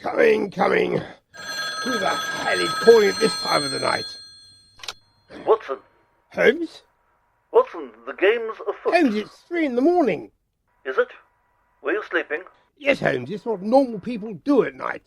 Coming. Who the hell is calling at this time of the night? Watson. Holmes? Watson, the game's afoot. Holmes, it's 3 a.m. Is it? Were you sleeping? Yes, Holmes, it's what normal people do at night.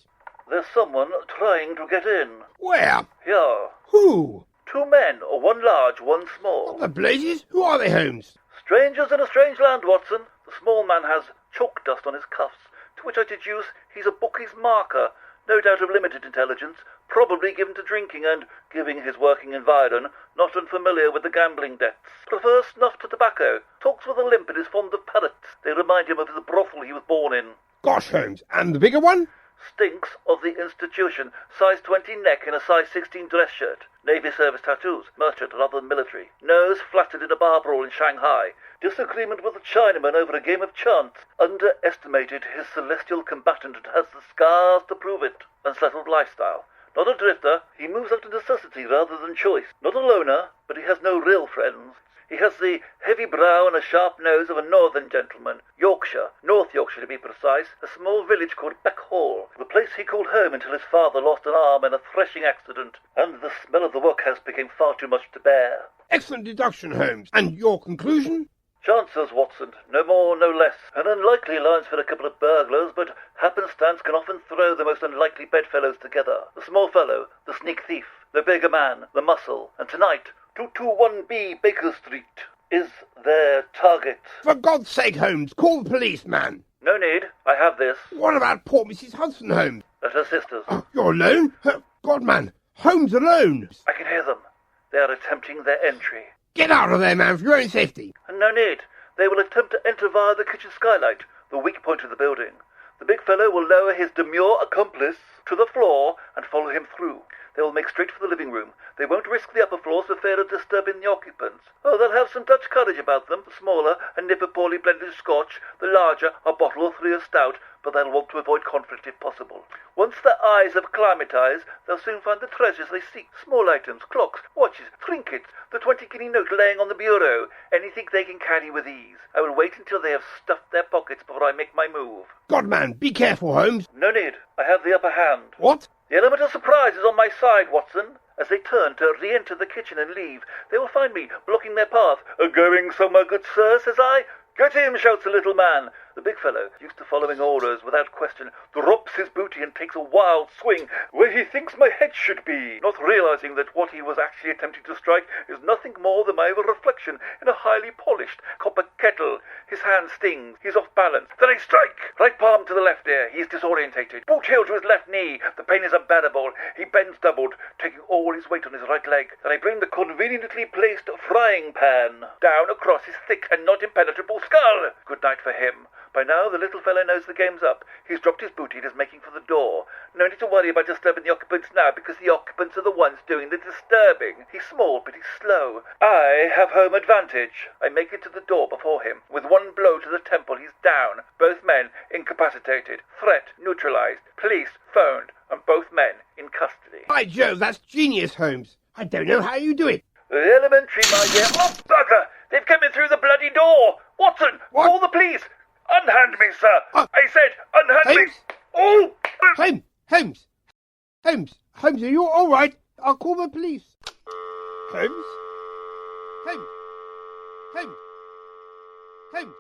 There's someone trying to get in. Where? Here. Who? 2 men, one large, one small. What the blazes? Who are they, Holmes? Strangers in a strange land, Watson. The small man has chalk dust on his cuffs, to which I deduce he's a bookie's marker, no doubt of limited intelligence, probably given to drinking and, giving his working environ, not unfamiliar with the gambling debts. Prefers snuff to tobacco, talks with a limp and is fond of parrots. They remind him of the brothel he was born in. Gosh, Holmes, and the bigger one? Stinks of the institution, size 20 neck in a size 16 dress shirt. Navy service tattoos, merchant rather than military. Nose flattered in a bar brawl in Shanghai. Disagreement with a Chinaman over a game of chance. Underestimated his celestial combatant and has the scars to prove it. Unsettled lifestyle. Not a drifter, he moves out of necessity rather than choice. Not a loner, but he has no real friends. He has the heavy brow and a sharp nose of a northern gentleman. Yorkshire, North Yorkshire to be precise, a small village called Beck Hall, the place he called home until his father lost an arm in a threshing accident, and the smell of the workhouse became far too much to bear. Excellent deduction, Holmes. And your conclusion? Chances, Watson, no more, no less. An unlikely alliance for a couple of burglars, but happenstance can often throw the most unlikely bedfellows together. The small fellow, the sneak thief, the bigger man, the muscle, and tonight, 221B Baker Street is their target. For God's sake, Holmes, call the police, man. No need, I have this. What about poor Mrs. Hudson, Holmes? That's her sisters. Oh, you're alone? God, man, Holmes alone. I can hear them. They are attempting their entry. Get out of there, man, for your own safety. And no need. They will attempt to enter via the kitchen skylight, the weak point of the building. The big fellow will lower his demure accomplice to the floor and follow him through. They will make straight for the living room. They won't risk the upper floors for fear of disturbing the occupants. Oh, they'll have some Dutch courage about them. The smaller, a nip of poorly blended scotch. The larger, a bottle or 3 of stout, but they'll want to avoid conflict if possible. Once their eyes have acclimatized, they'll soon find the treasures they seek. Small items, clocks, watches, trinkets, the 20-guinea note laying on the bureau. Anything they can carry with ease. I will wait until they have stuffed their pockets before I make my move. God, man, be careful, Holmes. No need. I have the upper hand. What? The element of surprise is on my side, Watson. As they turn to re-enter the kitchen and leave, they will find me blocking their path. Going somewhere, good sir, says I. Get him, shouts the little man. The big fellow, used to following orders without question, drops his booty and takes a wild swing where he thinks my head should be, not realizing that what he was actually attempting to strike is nothing more than my reflection in a highly polished copper kettle. His hand stings. He's off balance. Then I strike! Right palm to the left ear. He's disorientated. Boot heel to his left knee. The pain is unbearable. He bends doubled, taking all his weight on his right leg. Then I bring the conveniently placed frying pan down across his thick and not impenetrable skull. Good night for him. By now, the little fellow knows the game's up. He's dropped his booty and is making for the door. No need to worry about disturbing the occupants now, because the occupants are the ones doing the disturbing. He's small, but he's slow. I have home advantage. I make it to the door before him. With one blow to the temple, he's down. Both men incapacitated. Threat neutralized. Police phoned. And both men in custody. By Jove, that's genius, Holmes. I don't know how you do it. Elementary, my dear. Oh, bugger! They've come in through the bloody door! Watson! What? Call the police! Unhand me, sir! I said, unhand me! Holmes? Oh! Holmes, are you all right? I'll call the police. Holmes? Holmes?